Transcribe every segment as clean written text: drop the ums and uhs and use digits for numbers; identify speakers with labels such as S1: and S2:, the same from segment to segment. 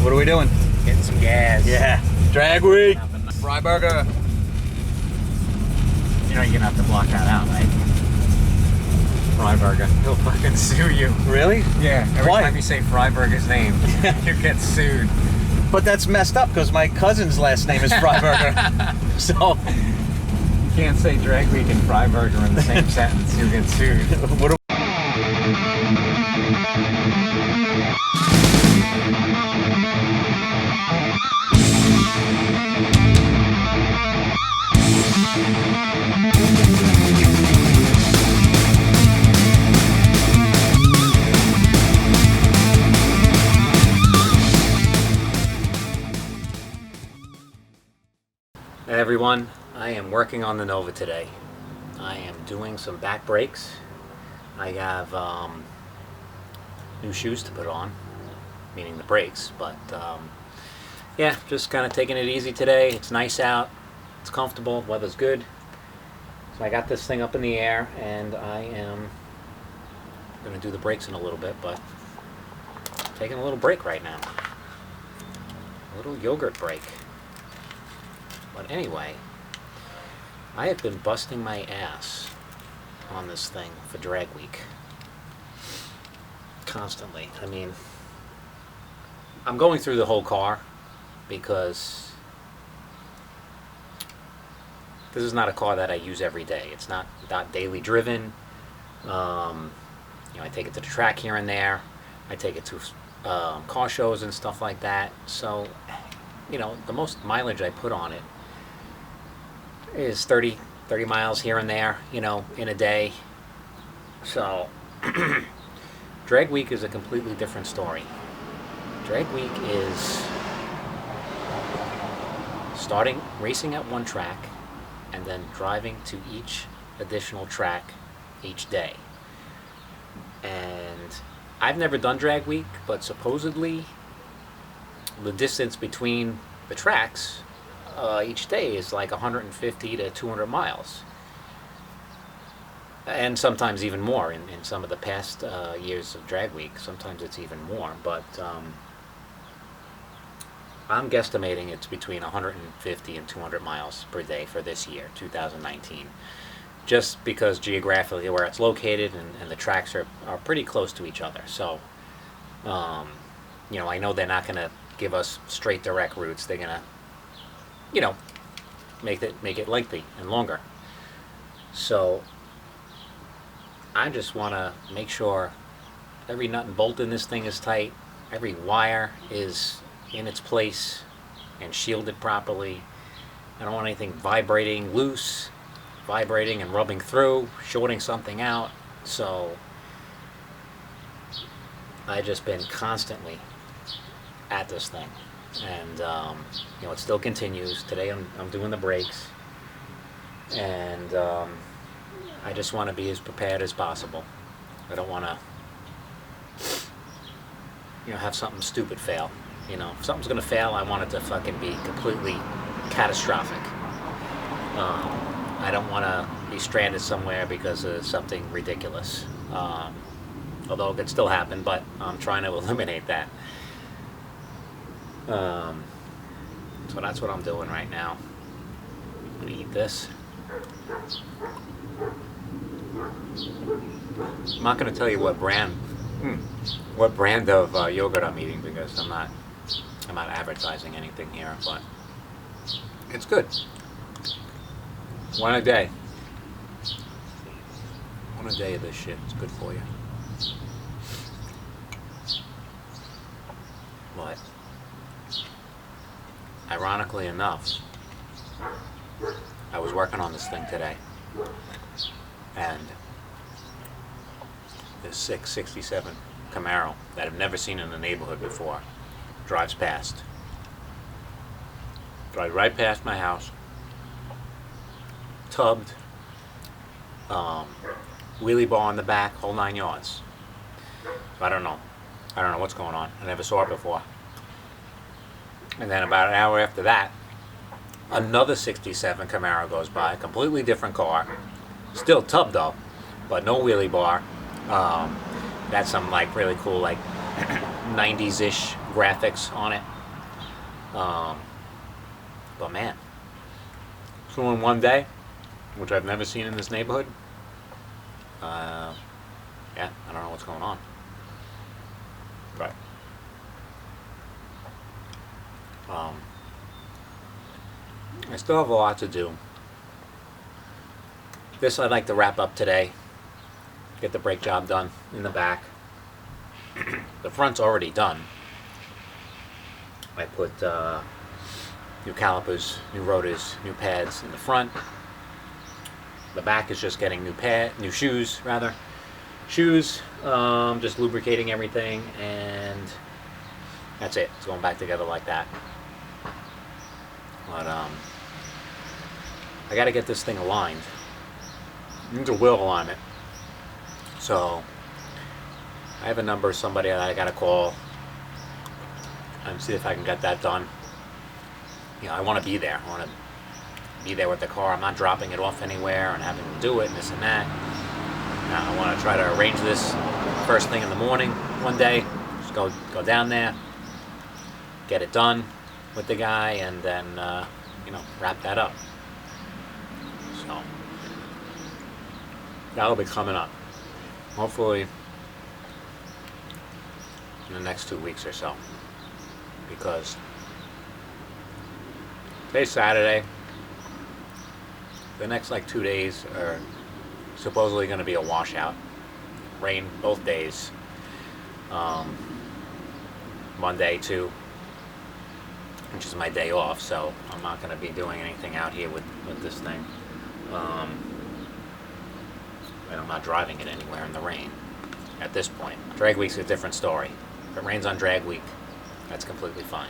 S1: What are we doing?
S2: Getting some gas.
S1: Yeah. Drag week. Frieberger.
S2: You know you're gonna have to block that out, right? Frieberger. He'll fucking sue you.
S1: Really?
S2: Yeah. Every
S1: Why?
S2: time you say Frieberger's name, you get sued.
S1: But that's messed up because my cousin's last name is Frieberger. So
S2: You can't say drag week and Frieberger in the same sentence. You'll get sued.
S1: what?
S3: Hey everyone, I am working on the Nova today. I am doing some back brakes. I have new shoes to put on, meaning the brakes, but yeah, just kind of taking it easy today. It's nice out, it's comfortable, weather's good. So I got this thing up in the air and I am going to do the brakes in a little bit, but taking a little break right now. A little yogurt break. But anyway, I have been busting my ass on this thing for drag week. Constantly. I mean, I'm going through the whole car because this is not a car that I use every day. It's not daily driven. I take it to the track here and there. I take it to car shows and stuff like that. So, the most mileage I put on it is 30 miles here and there, in a day. So, drag week is a completely different story. Drag week is starting racing at one track and then driving to each additional track each day. And I've never done drag week, but supposedly the distance between the tracks each day is like 150 to 200 miles. And sometimes even more in some of the past years of drag week. Sometimes it's even more, but I'm guesstimating it's between 150 and 200 miles per day for this year, 2019. Just because geographically where it's located and the tracks are pretty close to each other. So, I know they're not going to give us straight direct routes. They're going to make it lengthy and longer. So I just want to make sure every nut and bolt in this thing is tight, every wire is in its place and shielded properly. I don't want anything vibrating loose, vibrating and rubbing through, shorting something out. So I've just been constantly at this thing. And it still continues. Today I'm doing the brakes, and I just want to be as prepared as possible. I don't want to have something stupid fail. If something's going to fail, I want it to fucking be completely catastrophic. I don't want to be stranded somewhere because of something ridiculous, although it could still happen, but I'm trying to eliminate that. So that's what I'm doing right now. I'm gonna eat this. I'm not gonna tell you what brand of yogurt I'm eating because I'm not advertising anything here, but it's good. One a day of this shit. It's good for you. But ironically enough, I was working on this thing today, and this 667 Camaro that I've never seen in the neighborhood before drives right past my house, tubbed, wheelie bar on the back, whole 9 yards. I don't know what's going on. I never saw it before. And then about an hour after that, another 67 Camaro goes by, completely different car, still tubbed though, but no wheelie bar. That's some really cool 90s-ish graphics on it. But man, so in one day, which I've never seen in this neighborhood, yeah, I don't know what's going on. But I still have a lot to do. This I'd like to wrap up today. Get the brake job done in the back. The front's already done. I put new calipers, new rotors, new pads in the front. The back is just getting new shoes rather. Shoes, just lubricating everything, and that's it. It's going back together like that. But I got to get this thing aligned. It needs a wheel alignment. So I have a number of somebody that I got to call and see if I can get that done. You know, I want to be there. I want to be there with the car. I'm not dropping it off anywhere and having to do it and this and that. I want to try to arrange this first thing in the morning one day. Just go down there, get it done with the guy, and then wrap that up. So that'll be coming up. Hopefully in the next 2 weeks or so. Because today's Saturday. The next 2 days are supposedly going to be a washout. Rain both days. Monday too, which is my day off, so I'm not going to be doing anything out here with this thing. And I'm not driving it anywhere in the rain at this point. Drag week's a different story. If it rains on drag week, that's completely fine.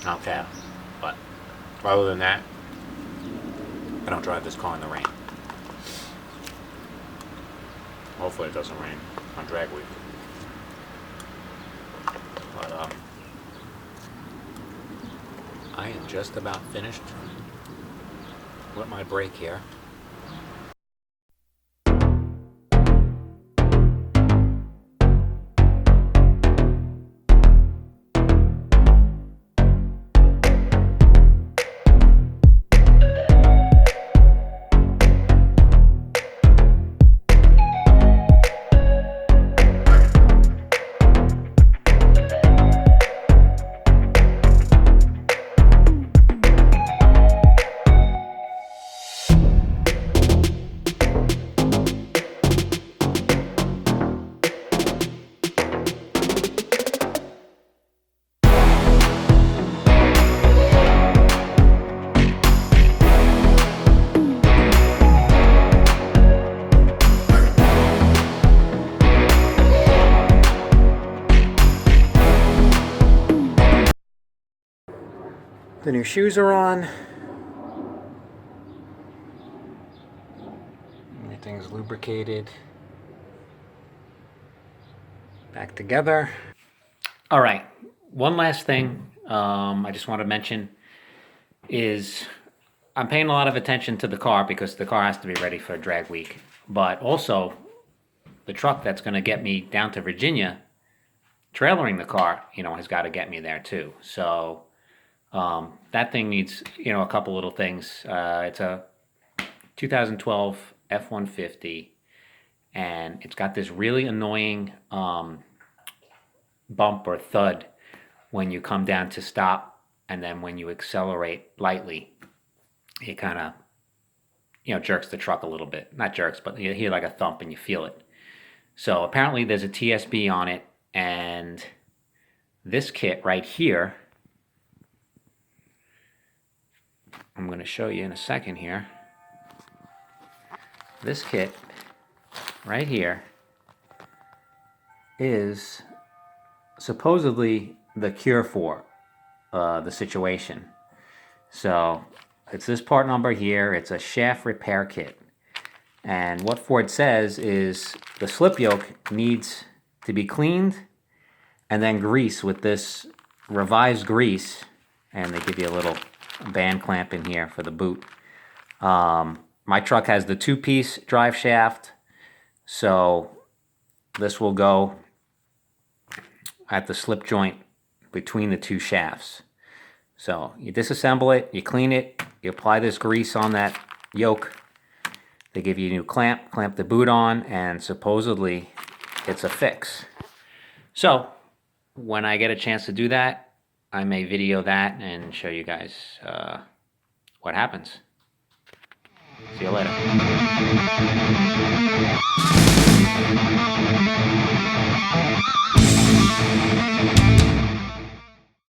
S3: Okay, but other than that, I don't drive this car in the rain. Hopefully it doesn't rain on drag week. But I am just about finished with my brake here. The new shoes are on. Everything's lubricated. Back together. All right, one last thing I just want to mention is I'm paying a lot of attention to the car because the car has to be ready for drag week. But also, the truck that's going to get me down to Virginia, trailering the car, has got to get me there too. So that thing needs, a couple little things. It's a 2012 F-150, and it's got this really annoying bump or thud when you come down to stop, and then when you accelerate lightly, it kind of, jerks the truck a little bit. Not jerks, but you hear like a thump and you feel it. So apparently there's a TSB on it, and this kit right here, I'm going to show you in a second here. This kit right here is supposedly the cure for the situation. So it's this part number here. It's a shaft repair kit. And what Ford says is the slip yoke needs to be cleaned and then greased with this revised grease. And they give you a little band clamp in here for the boot. My truck has the 2-piece drive shaft, so this will go at the slip joint between the two shafts. So you disassemble it, you clean it, you apply this grease on that yoke. They give you a new clamp the boot on, and supposedly it's a fix. So when I get a chance to do that, I may video that and show you guys what happens. See you later.